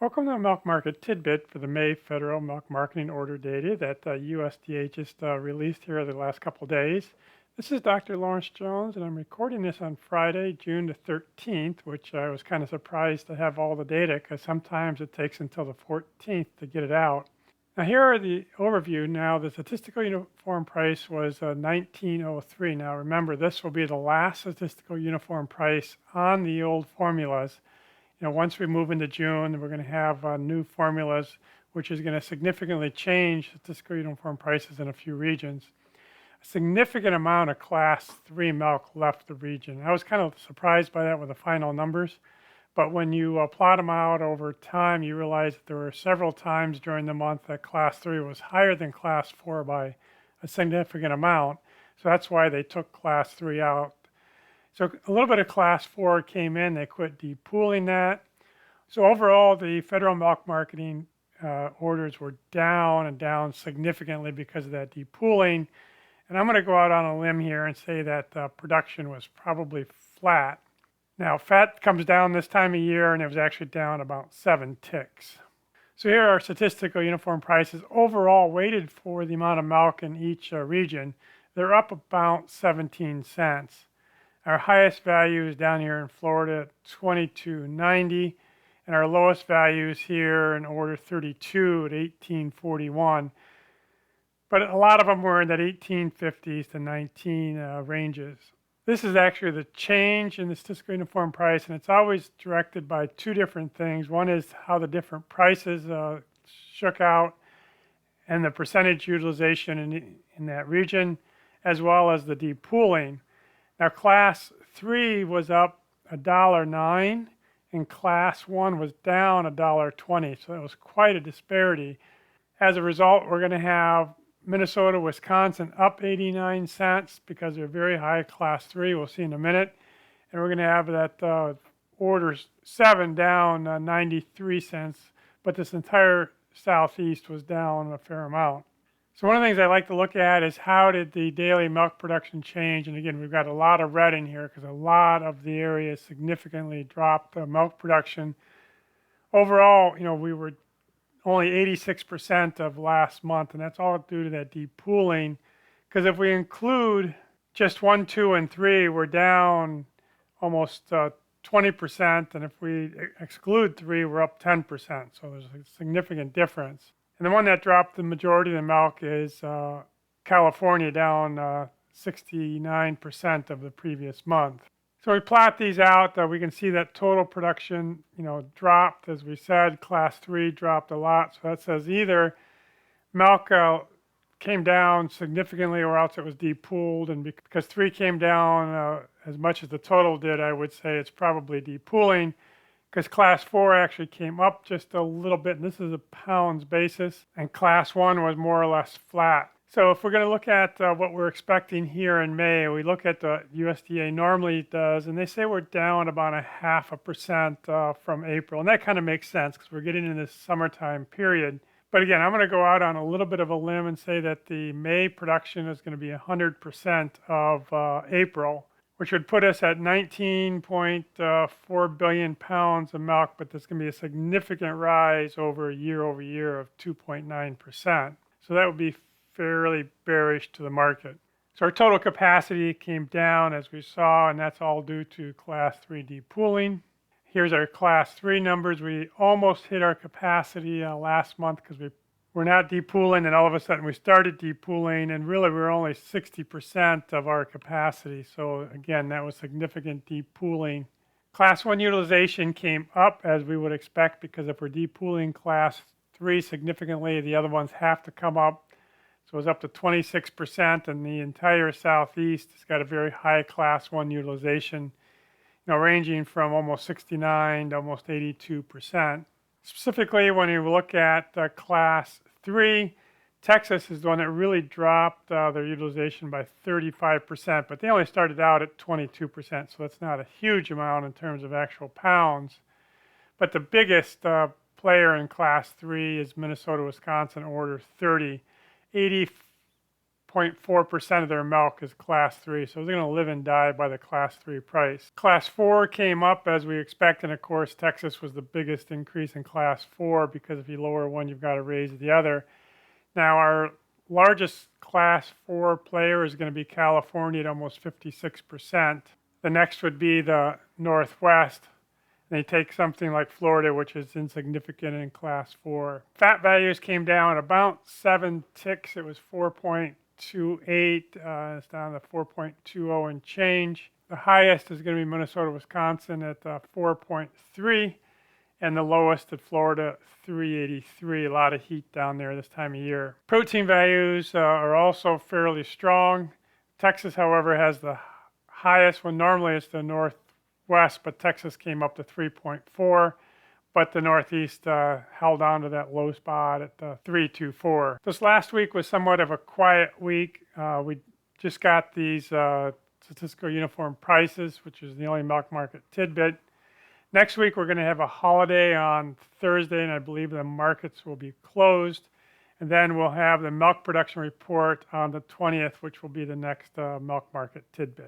Welcome to the Milk Market Tidbit for the May Federal Milk Marketing Order data that USDA just released here the last couple of days. This is Dr. Lawrence Jones, and I'm recording this on Friday, June the 13th, which I was kind of surprised to have all the data because sometimes it takes until the 14th to get it out. Now, here are the overview. Now, the statistical uniform price was 1903. Now, remember, this will be the last statistical uniform price on the old formulas. Once we move into June, we're going to have new formulas, which is going to significantly change statistical uniform prices in a few regions. A significant amount of class 3 milk left the region. I was kind of surprised by that with the final numbers, but when you plot them out over time, you realize that there were several times during the month that class 3 was higher than class 4 by a significant amount. So that's why they took class 3 out. So a little bit of class 4 came in, they quit depooling that. So overall, the federal milk marketing orders were down and down significantly because of that depooling. And I'm going to go out on a limb here and say that production was probably flat. Now, fat comes down this time of year, and it was actually down about 7 ticks. So here are statistical uniform prices overall weighted for the amount of milk in each region. They're up about 17 cents. Our highest value is down here in Florida at $22.90, and our lowest values here in order 32 at $18.41. But a lot of them were in that 1850s to 19 ranges. This is actually the change in the statistical uniform price, and it's always directed by two different things. One is how the different prices shook out and the percentage utilization in that region, as well as the depooling. Now, class 3 was up $1.09, and class 1 was down $1.20, so it was quite a disparity. As a result, we're going to have Minnesota, Wisconsin up 89 cents because they're very high class 3. We'll see in a minute. And we're going to have that order 7 down 93 cents, but this entire southeast was down a fair amount. So one of the things I like to look at is how did the daily milk production change? And again, we've got a lot of red in here because a lot of the area significantly dropped milk production. Overall, we were only 86% of last month, and that's all due to that depooling. Because if we include just 1, 2, and 3, we're down almost 20%, and if we exclude 3, we're up 10%. So there's a significant difference. And the one that dropped the majority of the milk is California, down 69% of the previous month. So we plot these out, we can see that total production, dropped. As we said, class 3 dropped a lot. So that says either milk came down significantly or else it was depooled. And because 3 came down as much as the total did, I would say it's probably depooling, because class 4 actually came up just a little bit, and this is a pounds basis, and class 1 was more or less flat. So if we're going to look at what we're expecting here in May, we look at the USDA normally does, and they say we're down about 0.5% from April, and that kind of makes sense because we're getting in this summertime period. But again, I'm going to go out on a little bit of a limb and say that the May production is going to be 100% of April, which would put us at 19.4 billion pounds of milk, but there's going to be a significant rise over year of 2.9%. So that would be fairly bearish to the market. So our total capacity came down as we saw, and that's all due to class 3 depooling. Here's our class 3 numbers. We almost hit our capacity last month because we're not depooling, and all of a sudden we started depooling, and really we're only 60% of our capacity. So again, that was significant depooling. Class 1 utilization came up as we would expect, because if we're depooling class 3 significantly, the other ones have to come up. So it was up to 26%, and the entire southeast has got a very high class 1 utilization, ranging from almost 69 to almost 82%. Specifically, when you look at class 3, Texas is the one that really dropped their utilization by 35%, but they only started out at 22%, so that's not a huge amount in terms of actual pounds. But the biggest player in class 3 is Minnesota, Wisconsin, order 30. 0.4% of their milk is class 3, so they're going to live and die by the class 3 price. Class 4 came up as we expect, and of course Texas was the biggest increase in class 4 because if you lower one, you've got to raise the other. Now our largest class 4 player is going to be California at almost 56%. The next would be the Northwest. They take something like Florida, which is insignificant in class 4. Fat values came down about 7 ticks. It was 4.28. It's down to 4.20 and change. The highest is going to be Minnesota, Wisconsin at 4.3, and the lowest at Florida, 383. A lot of heat down there this time of year. Protein values are also fairly strong. Texas, however, has the highest one. Normally it's the Northwest, but Texas came up to 3.4. But the Northeast held on to that low spot at 3.24. This last week was somewhat of a quiet week. We just got these statistical uniform prices, which is the only milk market tidbit. Next week, we're going to have a holiday on Thursday, and I believe the markets will be closed. And then we'll have the milk production report on the 20th, which will be the next milk market tidbit.